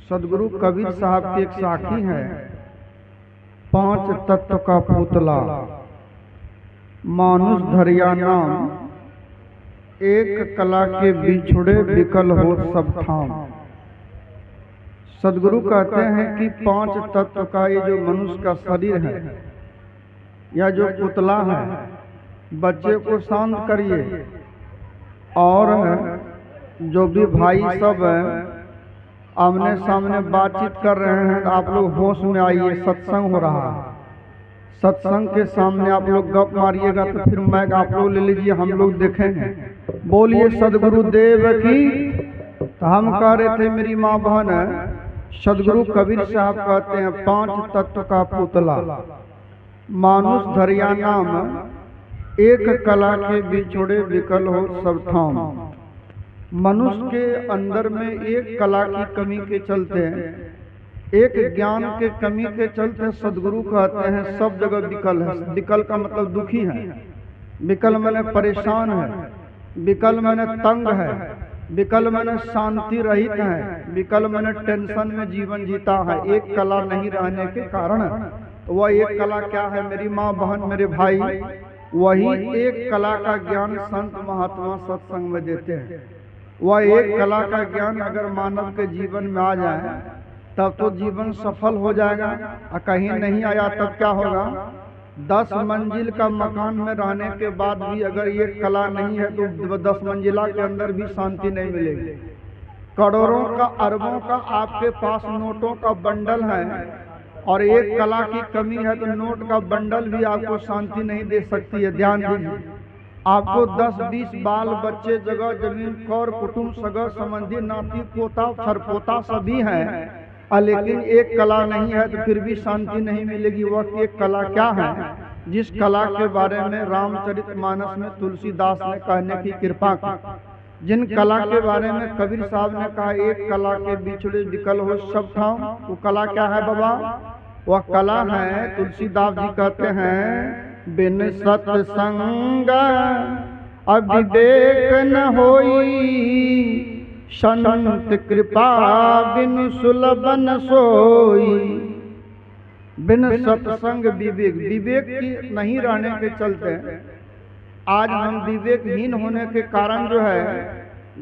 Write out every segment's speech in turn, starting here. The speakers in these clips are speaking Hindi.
सदगुरु कबीर साहब की एक साखी है, 5 तत्व का पुतला, मानुष धरिया नाम, एक कला के बिछुड़े विकल हो सब ठाम। सदगुरु कहते हैं कि 5 तत्व का ये जो मनुष्य का शरीर है या जो पुतला है, बच्चे को शांत करिए और जो भी भाई सब आमने सामने बातचीत कर रहे हैं, आप लोग होश में आइए। सत्संग हो रहा है, सत्संग के सामने आप लोग गप मारिएगा तो फिर मैक आप लोग ले लीजिए, हम लोग देखेंगे। बोलिए सदगुरु देव की। तो हम कह रहे थे मेरी माँ बहन, सदगुरु कबीर साहब कहते हैं 5 तत्व का पुतला, मानुष धरिया नाम, एक कला के बिछुड़े विकल हो सब ठाम। मनुष्य के अंदर में एक कला की कमी के चलते, एक ज्ञान के कमी के चलते सदगुरु कहते हैं सब जगह विकल है। विकल का मतलब दुखी है, विकल मैंने परेशान है, विकल मैंने तंग है, विकल मैंने शांति रहित है, विकल मैंने टेंशन में जीवन जीता है। एक कला नहीं रहने के कारण वह एक कला क्या है मेरी माँ बहन मेरे भाई, वही एक कला का ज्ञान संत महात्मा सत्संग में देते हैं। वह एक कला का ज्ञान अगर मानव के जीवन में आ जाए तब तो जीवन सफल हो जाएगा, और कहीं नहीं आया तब क्या होगा? 10 मंजिल का मकान में रहने के बाद भी अगर ये कला नहीं है तो 10 मंजिला के अंदर भी शांति नहीं मिलेगी। करोड़ों का अरबों का आपके पास नोटों का बंडल है और एक कला की कमी है तो नोट का बंडल भी आपको शांति नहीं दे सकती है। ध्यान दीजिए, आपको 10-20 बाल बच्चे, जगह जमीन, कौर कुटुंब, सगा संबंधी, नाती पोता सरपोता सभी हैं, लेकिन एक कला नहीं है तो फिर भी शांति नहीं मिलेगी। वह एक कला क्या है? जिस कला के बारे में रामचरितमानस में तुलसीदास ने कहने की कृपा की, जिन कला के बारे में कबीर साहब ने कहा एक कला के बिछड़े विकल हो सब ठाम, वो कला क्या है बाबा? वह कला है, तुलसीदास जी कहते हैं, बिन सत्संग अविवेक न होई, संत कृपा बिन सुलभ न सोई। बिन सत्संग विवेक, विवेक की नहीं रहने के चलते आज हम विवेकहीन होने के कारण जो है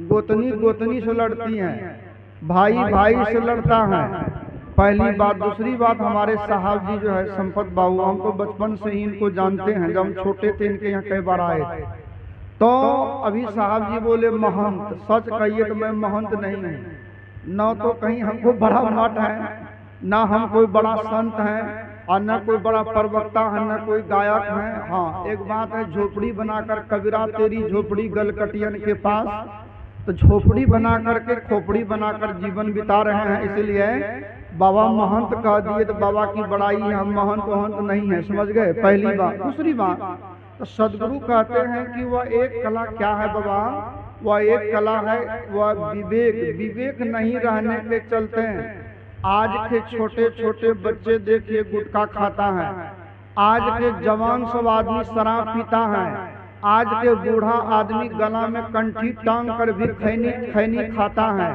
गोतनी गोतनी से लड़ती हैं, भाई भाई से लड़ता है। पहली बात। दूसरी बात, हमारे साहब जी जो है संपत बाबू, हम तो बचपन से ही इनको जानते हैं। जब हम छोटे थे इनके यहाँ कई बार आए थे, तो अभी साहब जी बोले महंत। सच कहिए तो मैं महंत नहीं हूँ, न तो कहीं हमको बड़ा मठ है, न हम कोई बड़ा संत है, और न कोई बड़ा प्रवक्ता है, न कोई गायक है। हाँ, एक बात है, झोपड़ी बनाकर कबीरा तेरी झोपड़ी गलकटियन के पास, तो झोपड़ी बना करके खोपड़ी बनाकर जीवन बिता रहे हैं। इसलिए बाबा महंत कह दिए तो बाबा की बड़ाई है, हम महंत वहंत नहीं है, समझ गए? पहली बात। दूसरी बात, तो सदगुरु कहते हैं कि वह एक कला क्या है बाबा? वह एक कला है, वह विवेक। विवेक नहीं रहने के चलते आज के छोटे छोटे बच्चे देखिए गुटखा खाता है, आज के जवान सब आदमी शराब पीता है, आज के बूढ़ा आदमी गला में कंठी टांग कर भी खैनी खाता है,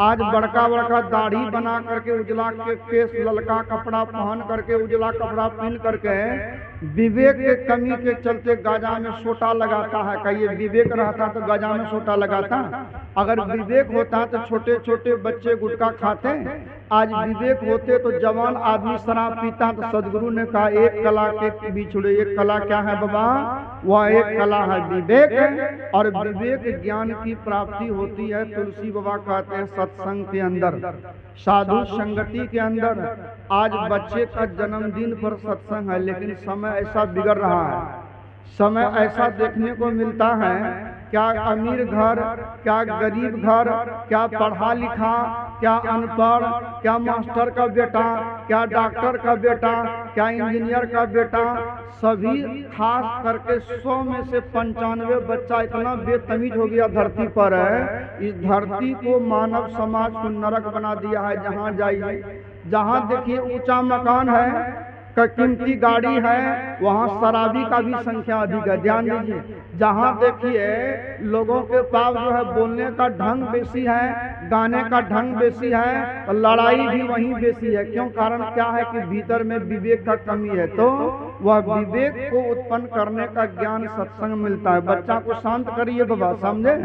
आज बड़का बड़का दाढ़ी बना करके उजला के केस, ललका कपड़ा पहन करके, उजला कपड़ा पहन करके विवेक के कमी के चलते गाजा में सोटा लगाता है। कहिए विवेक रहता तो गाजा में सोटा लगाता? अगर विवेक होता तो छोटे छोटे बच्चे गुटखा खाते, आज विवेक होते तो जवान आदमी शराब पीता। तो सदगुरु ने कहा एक कला के बिछड़े, एक कला क्या है बाबा? वह एक कला है विवेक, और विवेक ज्ञान की प्राप्ति होती है। तुलसी बाबा कहते हैं सत्संग के अंदर, साधु संगति के अंदर। आज बच्चे का जन्मदिन पर सत्संग है, लेकिन समय ऐसा बिगड़ रहा है, समय ऐसा देखने को मिलता है, क्या अमीर घर, क्या गरीब घर, क्या पढ़ा लिखा, क्या अनपढ़, क्या मास्टर का बेटा, क्या डॉक्टर का बेटा, क्या इंजीनियर का बेटा, सभी खास करके 100 में से 95 बच्चा इतना बेतमीज हो गया धरती पर है। इस धरती को मानव समाज को नरक बना दिया है। जहाँ जाइए, जहाँ देखिए ऊंचा मकान है, कीमती गाड़ी है, वहाँ शराबी का भी संख्या अधिक है। ध्यान दीजिए, जहाँ देखिए लोगों के पास जो है बोलने का ढंग बेसी है, गाने का ढंग बेसी है, तो लड़ाई भी वहीं बेसी है। क्यों? कारण क्या है कि भीतर में विवेक का कमी है। तो वह विवेक को उत्पन्न करने का ज्ञान सत्संग मिलता है। बच्चा को शांत करिए बाबा, समझे?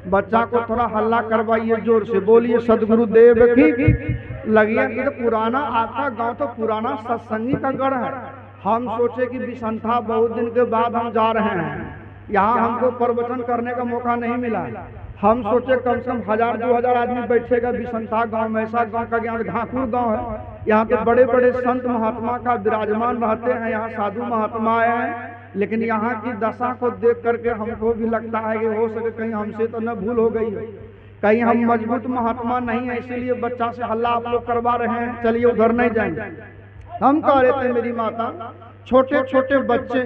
बच्चा को थोड़ा हल्ला करवाइए, जोर से बोलिए सदगुरुदेव की लगिए। ये तो पुराना, आपका गांव तो पुराना सत्संगी का गढ़ है। हम सोचे कि बिसंथा बहुत दिन के बाद हम जा रहे हैं, यहाँ हमको प्रवचन करने का मौका नहीं मिला। हम सोचे कम से कम 1000-2000 आदमी बैठेगा बिसंथा गांव में। ऐसा गांव का ज्ञान घाकुर गांव है, यहाँ पे बड़े बड़े संत महात्मा का विराजमान रहते हैं, यहाँ साधु महात्मा आए हैं। लेकिन यहाँ की दशा को देख करके हमको भी लगता है कि हो सके कहीं हमसे तो न भूल हो गई हो, कहीं हम मजबूत महात्मा नहीं है, इसीलिए बच्चा से हल्ला आप लोग करवा रहे हैं। चलिए उधर नहीं जाएंगे। हम कह रहे थे मेरी माता, छोटे छोटे बच्चे,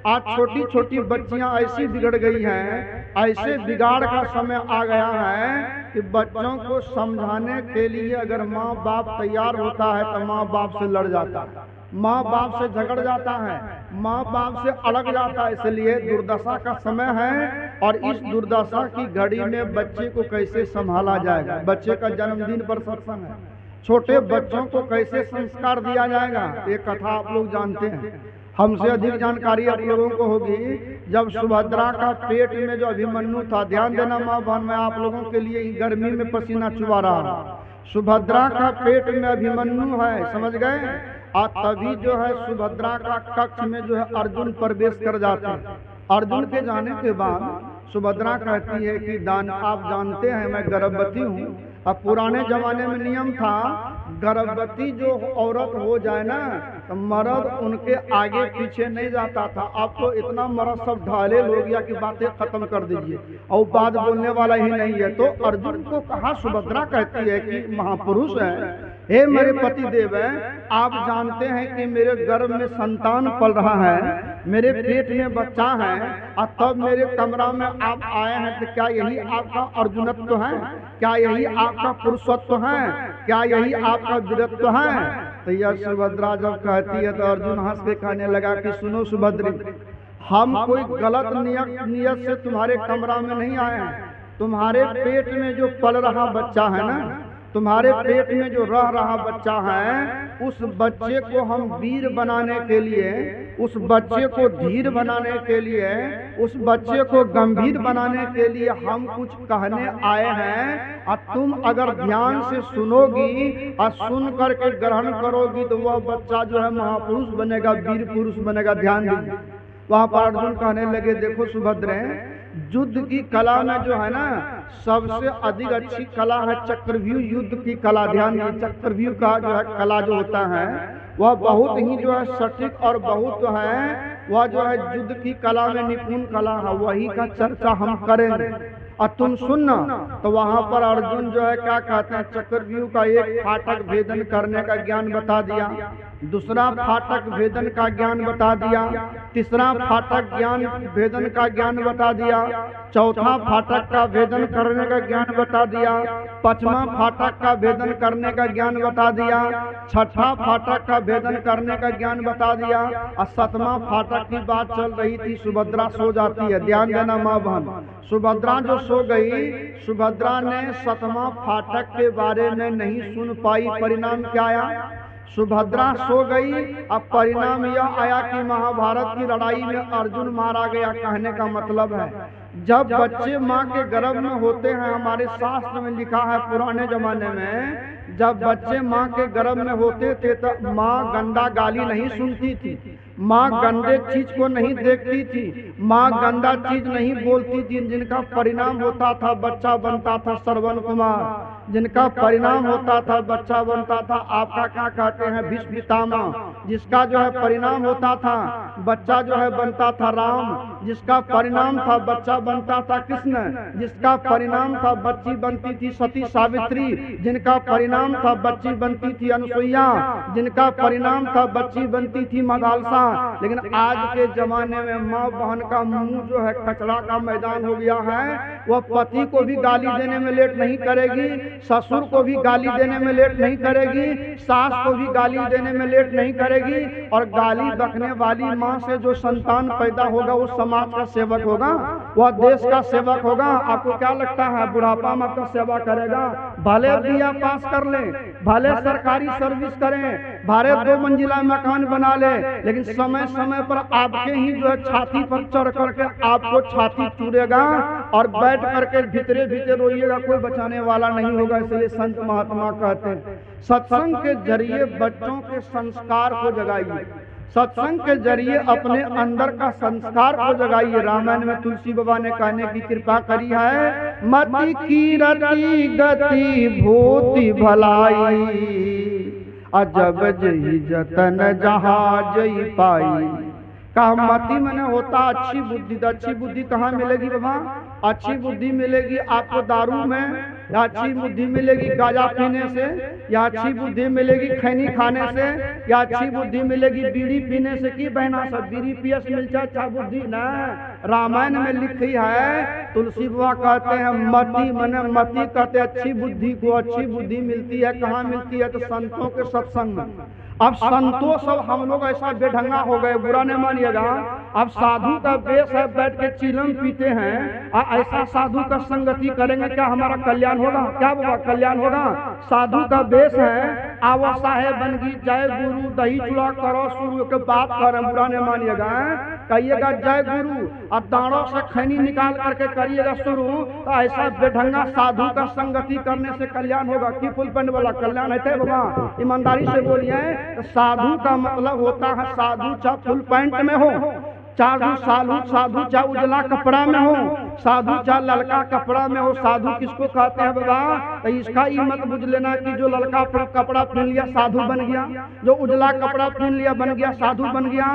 आज छोटी छोटी बच्चियां ऐसी बिगड़ गई हैं, ऐसे बिगाड़ का समय आ गया है कि बच्चों को समझाने के लिए अगर माँ बाप तैयार होता है तो माँ बाप से लड़ जाता है, माँ बाप से झगड़ जाता है, माँ बाप से अड़ग जाता है। इसलिए दुर्दशा का समय है, और इस दुर्दशा की घड़ी में बच्चे को कैसे संभाला जाएगा। बच्चे का जन्मदिन पर सत्संग है, छोटे बच्चों को कैसे संस्कार दिया जाएगा, ये कथा आप लोग जानते हैं। हमसे अधिक जानकारी आप लोगों को होगी। जब सुभद्रा का पेट में जो अभिमन्यु था, ध्यान देना माँ बहन, मैं आप लोगों के लिए गर्मी में पसीना चुबा रहा हूँ। सुभद्रा का पेट में अभिमन्यु है, समझ गए? और तभी जो है सुभद्रा का कक्ष में जो है अर्जुन प्रवेश कर जाते हैं। अर्जुन के जाने के बाद सुभद्रा कहती है कि आप जानते हैं मैं गर्भवती हूँ। अब पुराने जमाने में नियम था, गर्भवती जो औरत हो जाए ना तो मर्द उनके आगे पीछे नहीं जाता था। अब तो इतना मर्द सब ढाले हो गया कि बातें खत्म कर दीजिए, और बात बोलने वाला ही नहीं है। तो अर्जुन को कहा, सुभद्रा कहती है कि महापुरुष है, हे मेरे पति देव है, आप जानते हैं कि मेरे गर्भ में संतान पल रहा है, मेरे पेट में बच्चा है, और तब मेरे कमरा में आप आए हैं, तो क्या यही आपका अर्जुनत्व है? क्या यही आपका पुरुषत्व है? क्या यही आपका वीरत्व है? तो यह सुभद्रा जब कहती है तो अर्जुन हंस के कहने लगा कि सुनो सुभद्री, हम कोई गलत नियत से तुम्हारे कमरा में नहीं आए हैं। तुम्हारे पेट में जो पल रहा बच्चा है ना, तुम्हारे पेट में जो रह रहा बच्चा है, उस बच्चे को हम वीर बनाने के लिए, उस बच्चे को धीर बनाने के लिए, उस बच्चे को गंभीर बनाने के लिए हम कुछ कहने आए हैं। और तुम अगर ध्यान से सुनोगी और सुन करके ग्रहण करोगी तो वह बच्चा जो है महापुरुष बनेगा, वीर पुरुष बनेगा। ध्यान दीजिए। वहां पर अर्जुन कहने लगे, देखो सुभद्रे, युद्ध की कला में जो है ना सबसे अधिक अच्छी कला है चक्रव्यूह युद्ध की कला। ध्यान दीजिए, चक्रव्यूह का जो है कला जो होता है वह बहुत ही जो है सटीक और बहुत जो है वह जो है युद्ध की कला में निपुण कला है, वही का चर्चा हम करेंगे। और तुम सुनना। तो वहां पर अर्जुन जो है क्या कहते हैं, चक्रव्यूह का एक फाटक भेदन करने का ज्ञान बता दिया, दूसरा फाटक भेदन का ज्ञान बता दिया, तीसरा फाटक भेदन का ज्ञान बता दिया, चौथा फाटक का भेदन करने का ज्ञान बता दिया, पांचवा फाटक का भेदन करने का ज्ञान बता दिया, छठा फाटक का भेदन करने का ज्ञान बता दिया, और सातवां फाटक की बात चल रही थी, सुभद्रा सो जाती है। ध्यान देना माँ बहन, सुभद्रा जो सो गई, सुभद्रा ने सातवां फाटक के बारे में नहीं सुन पाई। परिणाम क्या आया? सुभद्रा सो गई। अब परिणाम यह आया कि महाभारत की लड़ाई में अर्जुन मारा गया। कहने का मतलब है जब बच्चे माँ के गर्भ में होते हैं, हमारे शास्त्र में लिखा है पुराने जमाने में, जब बच्चे माँ के गर्भ में होते थे तो माँ गंदा गाली नहीं सुनती थी, माँ गंदे चीज को नहीं देखती थी, माँ गंदा चीज नहीं बोलती थी, जिनका परिणाम होता था बच्चा बनता था श्रवण कुमार, जिनका परिणाम होता था बच्चा बनता था आपका क्या कहते हैं भीष्म पितामह, जिसका जो है परिणाम होता था बच्चा जो है बनता था राम, जिसका परिणाम था बच्चा बनता था कृष्ण, जिसका परिणाम था बच्ची बनती थी सती सावित्री, जिनका परिणाम था बच्ची बनती थी अनुसुईया, जिनका परिणाम था बच्ची बनती थी मदालसा। लेकिन आज के जमाने में माँ बहन का मुंह जो है कचरा का मैदान हो गया है। वह पति को भी गाली देने में लेट नहीं करेगी, ससुर को भी गाली देने में लेट नहीं करेगी, सास को भी गाली देने में लेट नहीं करेगी। और गाली बकने वाली माँ से जो संतान पैदा होगा वो समाज का सेवक होगा, वह देश का सेवक होगा। आपको क्या लगता है बुढ़ापा में आपका सेवा करेगा? भले बीए पास कर ले, भले सरकारी सर्विस करें, भले 2 मंजिला मकान बना ले, लेकिन समय समय पर आपके ही जो है छाती पर चढ़ करके आपको छाती चूरेगा और बैठ करके भीतरे भीतर रोइएगा, कोई बचाने वाला नहीं होगा। इसलिए संत महात्मा कहते हैं सत्संग के जरिए बच्चों के संस्कार को जगाइए, सत्संग के जरिए अपने अंदर का संस्कार को जगाइए। रामायण में तुलसी बाबा ने कहने की कृपा करी है, मति कीरति गति भूति भलाई, अजब जही जतन जहाँ जई पाई। कहा मति मैंने होता अच्छी बुद्धि। अच्छी बुद्धि कहाँ मिलेगी बाबा? अच्छी बुद्धि मिलेगी आपको दारू में, या अच्छी बुद्धि मिलेगी गांजा पीने से, या अच्छी बुद्धि मिलेगी खैनी खाने से, या अच्छी बुद्धि मिलेगी बीड़ी पीने से। की बहना सब बीड़ी पियस मिल जाए अच्छा बुद्धि ना। रामायण में लिखी है, तुलसी बाबा कहते हैं मति मैंने मति कहते अच्छी बुद्धि को। अच्छी बुद्धि मिलती है कहाँ मिलती है? तो संतों के सत्संग में। अब संतों सब हम लोग ऐसा बेढंगा हो गए, बुरा नहीं मानिएगा। अब साधु का बेस है बैठ के चिलम पीते हैं, ऐसा साधु का संगति करेंगे क्या हमारा कल्याण होगा? क्या बाबा कल्याण होगा? साधु का बेस है आवो साहेब बनगी जय गुरु दही चूड़ा करो शुरू के बात करें, बुरा नहीं मानिएगा। कहिएगा जय गुरु और दाड़ों से खैनी निकाल करके करिएगा शुरू, तो ऐसा बेढंगा साधु का संगति करने से कल्याण होगा? कि फुल पेंट वाला कल्याण है बाबा? ईमानदारी से बोलिए। साधु का मतलब होता है साधु चाहे फुल पैंट में हो, साधु चाहे उजला कपड़ा में हो, साधु चाहे ललका कपड़ा में हो। साधु किसको कहते हैं बाबा? तो इसका ये मत बुझ लेना कि जो ललका कपड़ा पहन लिया साधु बन गया, जो उजला कपड़ा पहन लिया बन गया साधु बन गया।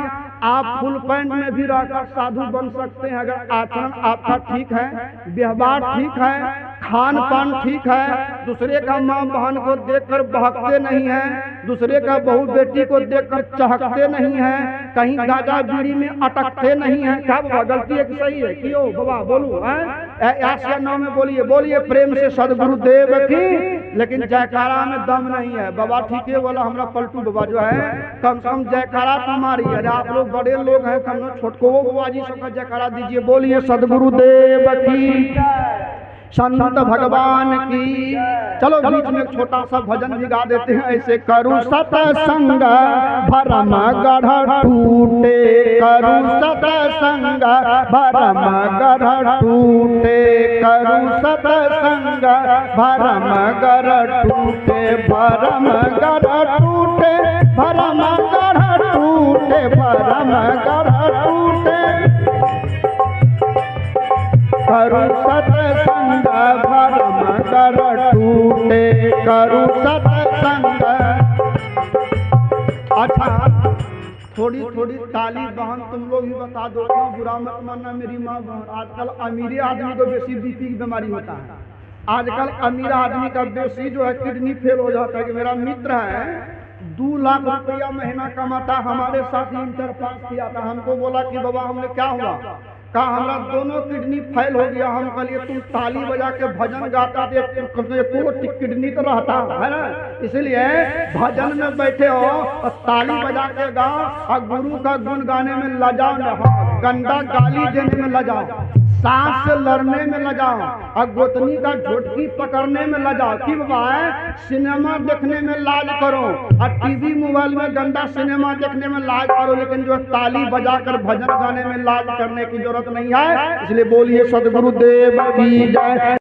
आप फुल पैंट में भी रहकर साधु बन सकते हैं अगर आचरण आपका ठीक है, व्यवहार ठीक है, खान पान ठीक है, दूसरे का माँ बहन को देखकर बहकते नहीं है, दूसरे का बहू बेटी को देखकर चहकते नहीं है, कहीं गाजा बीड़ी में अटकते नहीं है। क्या बाबा गलती है कि सही है? क्यों बाबा बोलू है नौ में बोलिए, बोलिए प्रेम से सदगुरुदेव की। लेकिन जयकारा में दम नहीं है बाबा। ठीक है बोला हमारा पलटू बाबा जो है, कम से कम जयकारा तुम्हारी। अरे आप लोग बड़े लोग हैं, कम छोटको बाबा जी सबका जयकारा दीजिए। बोलिए सदगुरुदेव की, संत भगवान की। चलो बीच में एक छोटा सा भजन भी गा देते हैं ऐसे। करु सतसंग भरम गढ़ टूटे, करु सतसंग भरम गढ़ टूटे, करु सतसंग भरम गढ़ टूटे, भरम गढ़ टूटे, भरम गढ़ टूटे, भरम गढ़ टूटे, करु सतसंग भरम गढ़ टूटे, करु सतसंग। अच्छा थोड़ी थोड़ी ताली बहन तुम लोग भी बता दो, क्यों बुरा मत मानना मेरी माँ बहन। आजकल अमीर आदमी को बेसी बीपी की बीमारी होता है। आजकल अमीर आदमी का बेसी जो है किडनी फेल हो जाता है। कि मेरा मित्र है 2 लाख रुपया महीना कमाता, हमारे साथ ही इंटर पास किया था। हमको बोला कि बाबा हमने क्या हुआ? कहा हमारा दोनों किडनी फेल हो गया। हम कहलिए तुम ताली बजा के भजन गाता थे तो किडनी तो रहता है ना, इसलिए भजन में बैठे हो और ताली बजा के गाओ और गुरु का गुण गाने में लजाओ न, गंदा गाली देने में लजाओ, सांस से लड़ने में लजाओ और गोतनी का झोटकी पकड़ने में लजाओ। कि बाबा सिनेमा देखने में लाज करो और टीवी मोबाइल में गंदा सिनेमा देखने में लाज करो, लेकिन जो ताली बजाकर भजन गाने में लाज करने की जरूरत नहीं है। इसलिए बोलिए सदगुरुदेव की जय।